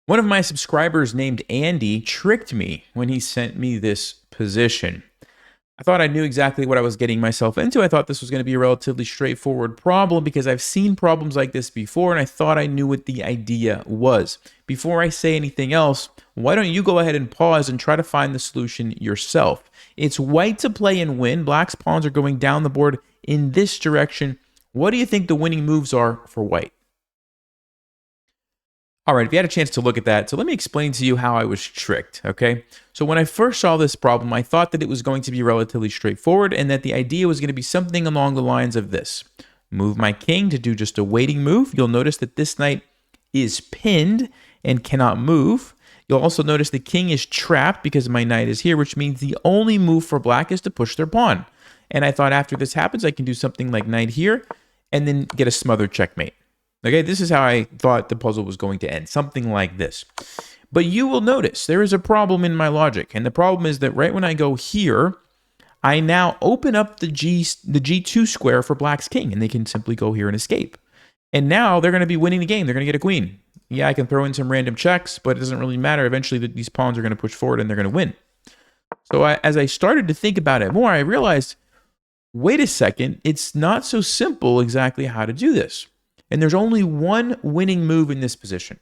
One of my subscribers named Andy tricked me when he sent me this position. I thought I knew exactly what I was getting myself into. I thought this was going to be a relatively straightforward problem because I've seen problems like this before and I thought I knew what the idea was. Before I say anything else, why don't you go ahead and pause and try to find the solution yourself? It's white to play and win. Black's pawns are going down the board in this direction. What do you think the winning moves are for white? All right, if you had a chance to look at that, so let me explain to you how I was tricked, okay? So when I first saw this problem, I thought that it was going to be relatively straightforward and that the idea was going to be something along the lines of this. Move my king to do just a waiting move. You'll notice that this knight is pinned and cannot move. You'll also notice the king is trapped because my knight is here, which means the only move for black is to push their pawn. And I thought after this happens, I can do something like knight here and then get a smothered checkmate. Okay, this is how I thought the puzzle was going to end, something like this. But you will notice there is a problem in my logic, and the problem is that right when I go here, I now open up the G2 square for black's king, and they can simply go here and escape. And now they're going to be winning the game. They're going to get a queen. Yeah, I can throw in some random checks, but it doesn't really matter. Eventually, these pawns are going to push forward, and they're going to win. So as I started to think about it more, I realized, wait a second, it's not so simple exactly how to do this. And there's only one winning move in this position.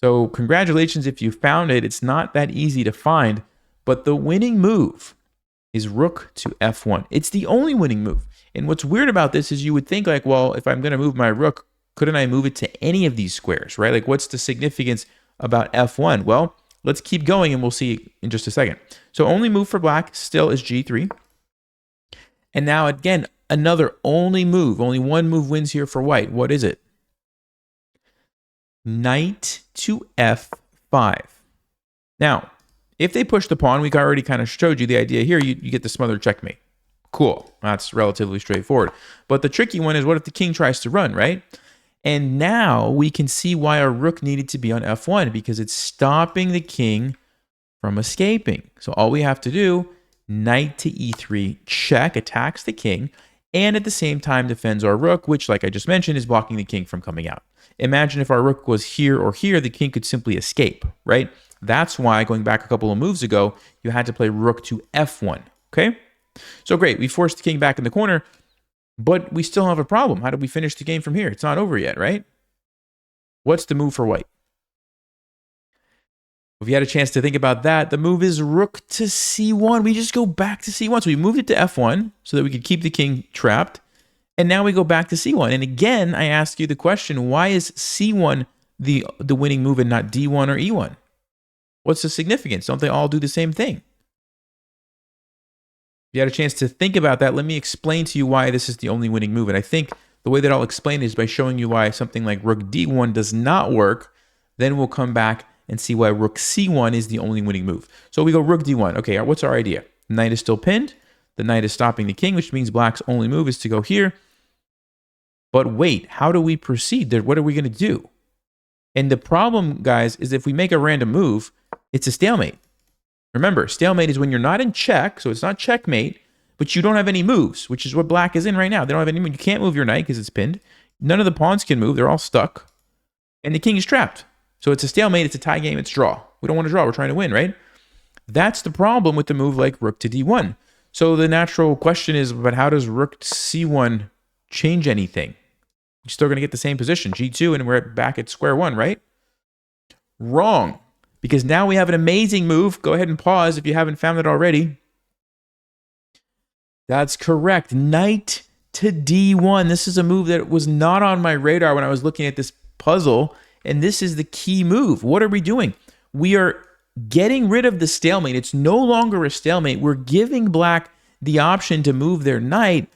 So congratulations if you found it. It's not that easy to find, but the winning move is rook to f1. It's the only winning move. And what's weird about this is you would think like, well, if I'm going to move my rook, couldn't I move it to any of these squares, right? Like what's the significance about f1? Well, let's keep going and we'll see in just a second. So only move for black still is g3. And now again, another only move. Only one move wins here for white. What is it? Knight to f5. Now, if they push the pawn, we already kind of showed you the idea here. You get the smothered checkmate. Cool. That's relatively straightforward. But the tricky one is what if the king tries to run, right? And now we can see why our rook needed to be on f1 because it's stopping the king from escaping. So all we have to do, knight to e3, check, attacks the king, and at the same time defends our rook, which, like I just mentioned, is blocking the king from coming out. Imagine if our rook was here or here, the king could simply escape, right? That's why, going back a couple of moves ago, you had to play rook to f1, okay? So great, we forced the king back in the corner, but we still have a problem. How do we finish the game from here? It's not over yet, right? What's the move for white? If you had a chance to think about that, the move is rook to c1. We just go back to c1. So we moved it to f1 so that we could keep the king trapped. And now we go back to c1. And again, I ask you the question, why is c1 the winning move and not d1 or e1? What's the significance? Don't they all do the same thing? If you had a chance to think about that, let me explain to you why this is the only winning move. And I think the way that I'll explain it is by showing you why something like rook d1 does not work. Then we'll come back and see why rook c1 is the only winning move. So we go rook d1. Okay, what's our idea? The knight is still pinned. The knight is stopping the king, which means black's only move is to go here. But wait, how do we proceed? What are we going to do? And the problem, guys, is if we make a random move, it's a stalemate. Remember, stalemate is when you're not in check, so it's not checkmate, but you don't have any moves, which is what black is in right now. They don't have any moves. You can't move your knight because it's pinned. None of the pawns can move. They're all stuck. And the king is trapped. So it's a stalemate, it's a tie game, it's draw. We don't want to draw, we're trying to win, right? That's the problem with the move like rook to d1. So the natural question is, but how does rook c1 change anything? You're still going to get the same position, g2, and we're back at square one, right? Wrong, because now we have an amazing move. Go ahead and pause if you haven't found it already. That's correct, knight to d1. This is a move that was not on my radar when I was looking at this puzzle. And this is the key move. What are we doing? We are getting rid of the stalemate. It's no longer a stalemate. We're giving black the option to move their knight,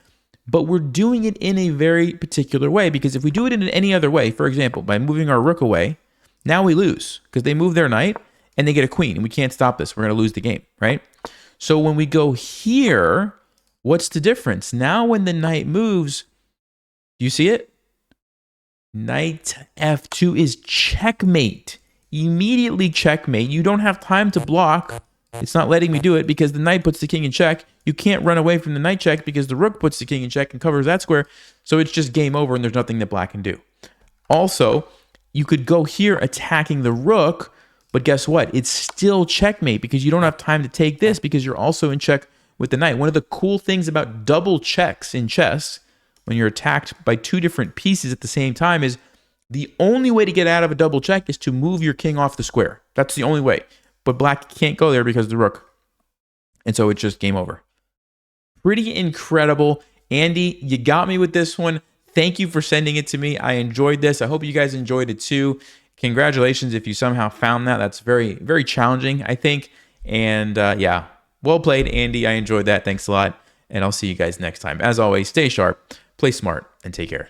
but we're doing it in a very particular way. Because if we do it in any other way, for example, by moving our rook away, now we lose because they move their knight and they get a queen. And we can't stop this. We're going to lose the game, right? So when we go here, what's the difference? Now when the knight moves, do you see it? Knight f2 is checkmate. Immediately checkmate. You don't have time to block. It's not letting me do it because the knight puts the king in check. You can't run away from the knight check because the rook puts the king in check and covers that square. So it's just game over and there's nothing that black can do. Also, you could go here attacking the rook, but guess what? It's still checkmate because you don't have time to take this because you're also in check with the knight. One of the cool things about double checks in chess, when you're attacked by two different pieces at the same time, is the only way to get out of a double check is to move your king off the square. That's the only way. But black can't go there because of the rook. And so it's just game over. Pretty incredible. Andy, you got me with this one. Thank you for sending it to me. I enjoyed this. I hope you guys enjoyed it too. Congratulations if you somehow found that. That's very, very challenging, I think. And yeah, well played, Andy. I enjoyed that. Thanks a lot. And I'll see you guys next time. As always, stay sharp, play smart, and take care.